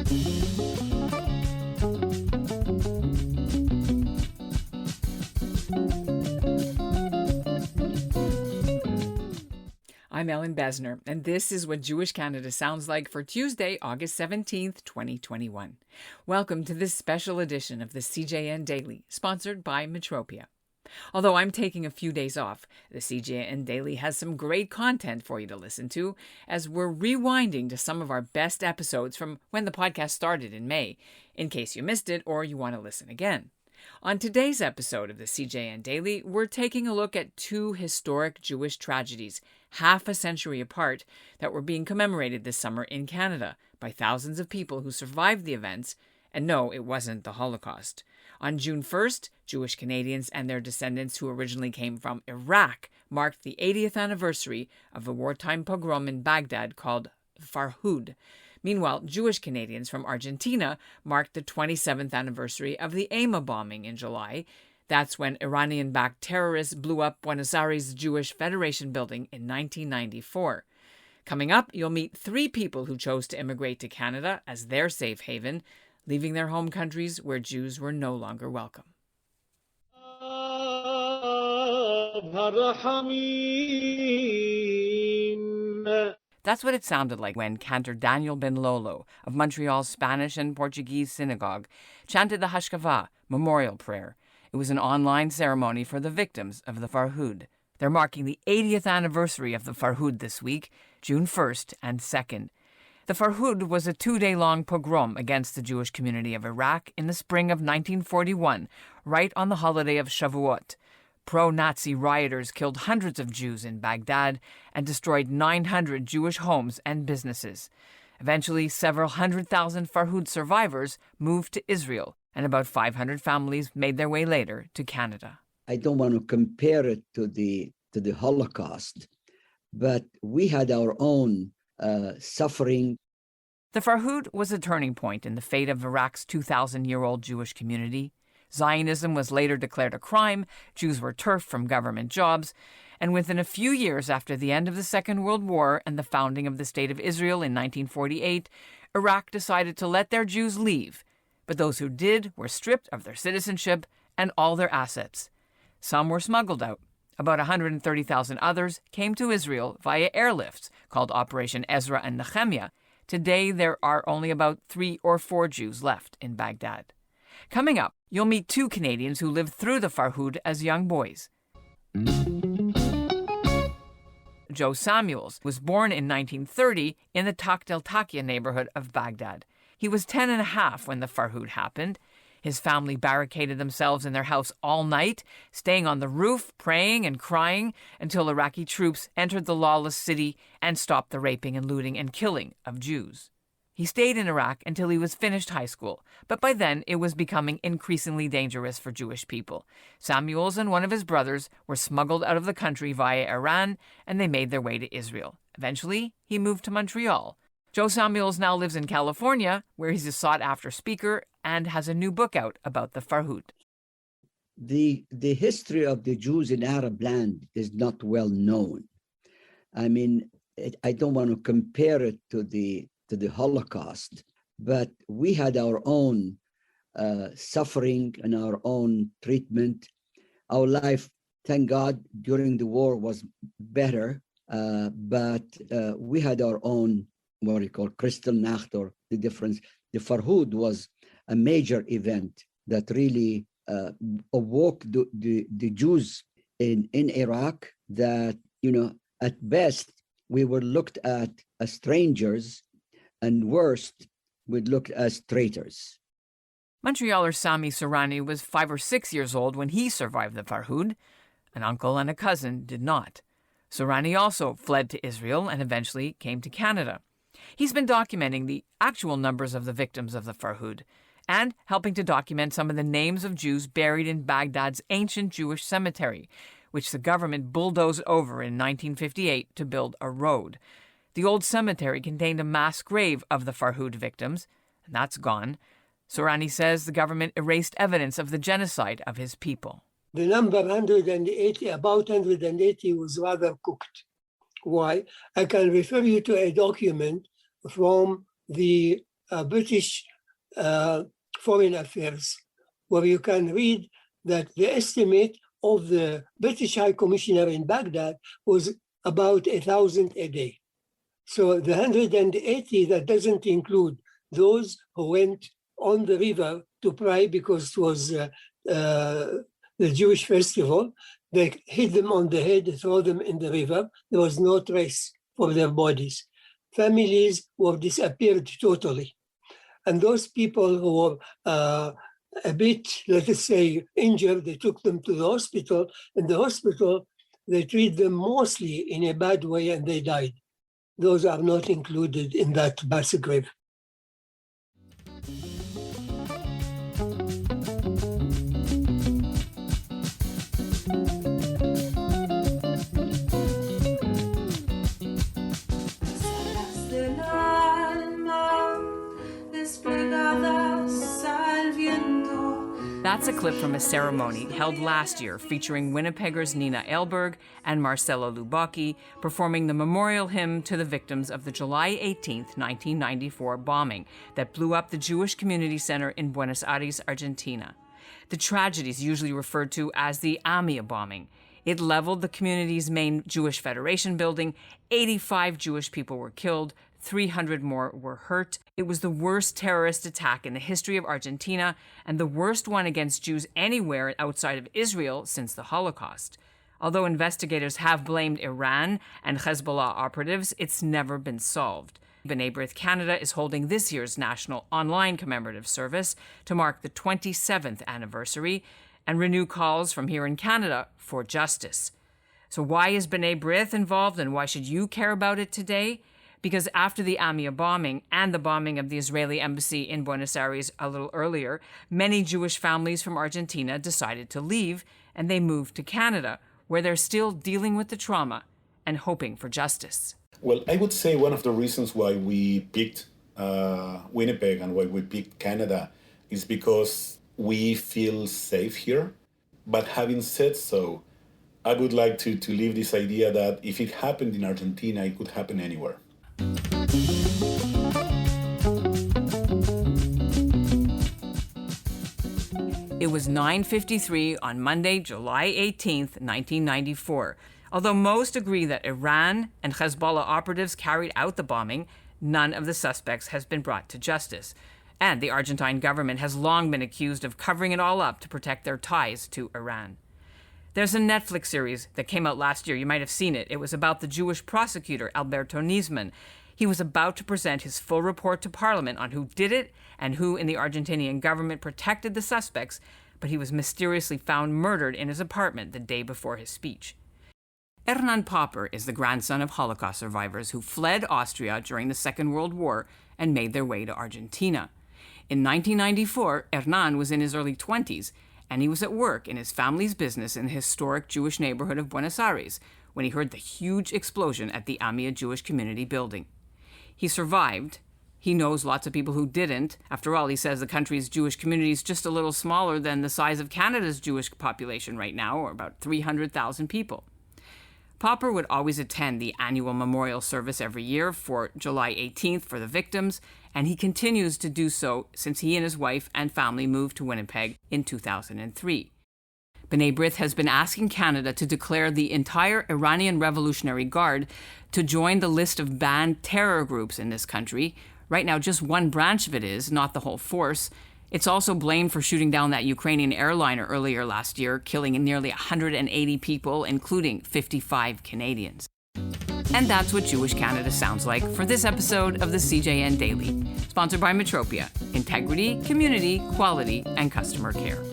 I'm Ellen Besner, and this is what Jewish Canada sounds like for Tuesday, August 17th, 2021. Welcome to this special edition of the CJN Daily, sponsored by Metropia. Although I'm taking a few days off, the CJN Daily has some great content for you to listen to as we're rewinding to some of our best episodes from when the podcast started in May, in case you missed it or you want to listen again. On today's episode of the CJN Daily, we're taking a look at two historic Jewish tragedies, half a century apart, that were being commemorated this summer in Canada by thousands of people who survived the events. And no, it wasn't the Holocaust. On June 1st, Jewish Canadians and their descendants who originally came from Iraq marked the 80th anniversary of a wartime pogrom in Baghdad called Farhud. Meanwhile, Jewish Canadians from Argentina marked the 27th anniversary of the AMIA bombing in July. That's when Iranian-backed terrorists blew up Buenos Aires' Jewish Federation building in 1994. Coming up, you'll meet three people who chose to immigrate to Canada as their safe haven, leaving their home countries where Jews were no longer welcome. That's what it sounded like when Cantor Daniel Ben Lolo of Montreal's Spanish and Portuguese synagogue chanted the Hashkavah memorial prayer. It was an online ceremony for the victims of the Farhud. They're marking the 80th anniversary of the Farhud this week, June 1st and 2nd. The Farhud was a 2-day-long pogrom against the Jewish community of Iraq in the spring of 1941, right on the holiday of Shavuot. Pro-Nazi rioters killed hundreds of Jews in Baghdad and destroyed 900 Jewish homes and businesses. Eventually, several 100,000 Farhud survivors moved to Israel, and about 500 families made their way later to Canada. I don't want to compare it to the Holocaust, but we had our own suffering. The Farhud was a turning point in the fate of Iraq's 2,000-year-old Jewish community. Zionism was later declared a crime, Jews were turfed from government jobs, and within a few years after the end of the Second World War and the founding of the State of Israel in 1948, Iraq decided to let their Jews leave. But those who did were stripped of their citizenship and all their assets. Some were smuggled out. About 130,000 others came to Israel via airlifts called Operation Ezra and Nehemiah. Today, there are only about 3 or 4 Jews left in Baghdad. Coming up, you'll meet two Canadians who lived through the Farhud as young boys. Joe Samuels was born in 1930 in the Takht el Takia neighborhood of Baghdad. He was 10 and a half when the Farhud happened. His family barricaded themselves in their house all night, staying on the roof, praying and crying until Iraqi troops entered the lawless city and stopped the raping and looting and killing of Jews. He stayed in Iraq until he was finished high school, but by then it was becoming increasingly dangerous for Jewish people. Samuels and one of his brothers were smuggled out of the country via Iran, and they made their way to Israel. Eventually, he moved to Montreal. Joe Samuels now lives in California, where he's a sought-after speaker and has a new book out about the Farhud. The history of the Jews in Arab land is not well known. I mean, I don't want to compare it to the Holocaust, but we had our own suffering and our own treatment. Our life, thank God, during the war was better, but we had our own, what we call Kristall Nacht, or the difference. The Farhud was a major event that really awoke the Jews in Iraq that, at best, we were looked at as strangers, and worst, we'd looked as traitors. Montrealer Sami Sourani was 5 or 6 years old when he survived the Farhud. An uncle and a cousin did not. Sourani also fled to Israel and eventually came to Canada. He's been documenting the actual numbers of the victims of the Farhud and helping to document some of the names of Jews buried in Baghdad's ancient Jewish cemetery, which the government bulldozed over in 1958 to build a road. The old cemetery contained a mass grave of the Farhud victims, and that's gone. Sourani says the government erased evidence of the genocide of his people. The number 180, about 180, was rather cooked. Why? I can refer you to a document from the British Foreign Affairs, where you can read that the estimate of the British High Commissioner in Baghdad was about 1,000 a day. So the 180, that doesn't include those who went on the river to pray because it was the Jewish festival. They hit them on the head, throw them in the river. There was no trace for their bodies. Families were disappeared totally. And those people who were a bit, let us say, injured, they took them to the hospital. In the hospital, they treat them mostly in a bad way and they died. Those are not included in that mass grave. That's a clip from a ceremony held last year featuring Winnipeggers Nina Aylberg and Marcelo Lubacki performing the memorial hymn to the victims of the July 18, 1994 bombing that blew up the Jewish Community Center in Buenos Aires, Argentina. The tragedy is usually referred to as the AMIA bombing. It leveled the community's main Jewish Federation building. 85 Jewish people were killed. 300 more were hurt. It was the worst terrorist attack in the history of Argentina and the worst one against Jews anywhere outside of Israel since the Holocaust. Although investigators have blamed Iran and Hezbollah operatives, it's never been solved. B'nai B'rith Canada is holding this year's national online commemorative service to mark the 27th anniversary and renew calls from here in Canada for justice. So why is B'nai B'rith involved and why should you care about it today? Because after the AMIA bombing and the bombing of the Israeli embassy in Buenos Aires a little earlier, many Jewish families from Argentina decided to leave, and they moved to Canada, where they're still dealing with the trauma and hoping for justice. Well, I would say one of the reasons why we picked Winnipeg and why we picked Canada is because we feel safe here. But having said so, I would like to leave this idea that if it happened in Argentina, it could happen anywhere. It was 9:53 on Monday, July 18th, 1994. Although most agree that Iran and Hezbollah operatives carried out the bombing, none of the suspects has been brought to justice. And the Argentine government has long been accused of covering it all up to protect their ties to Iran. There's a Netflix series that came out last year. You might have seen it. It was about the Jewish prosecutor, Alberto Nisman. He was about to present his full report to Parliament on who did it and who in the Argentinian government protected the suspects, but he was mysteriously found murdered in his apartment the day before his speech. Hernan Popper is the grandson of Holocaust survivors who fled Austria during the Second World War and made their way to Argentina. In 1994, Hernan was in his early 20s, and he was at work in his family's business in the historic Jewish neighborhood of Buenos Aires when he heard the huge explosion at the AMIA Jewish Community building. He survived. He knows lots of people who didn't. After all, he says the country's Jewish community is just a little smaller than the size of Canada's Jewish population right now, or about 300,000 people. Popper would always attend the annual memorial service every year for July 18th for the victims, and he continues to do so since he and his wife and family moved to Winnipeg in 2003. B'nai B'rith has been asking Canada to declare the entire Iranian Revolutionary Guard to join the list of banned terror groups in this country. Right now, just one branch of it is, not the whole force. It's also blamed for shooting down that Ukrainian airliner earlier last year, killing nearly 180 people, including 55 Canadians. And that's what Jewish Canada sounds like for this episode of the CJN Daily, sponsored by Metropia, integrity, community, quality, and customer care.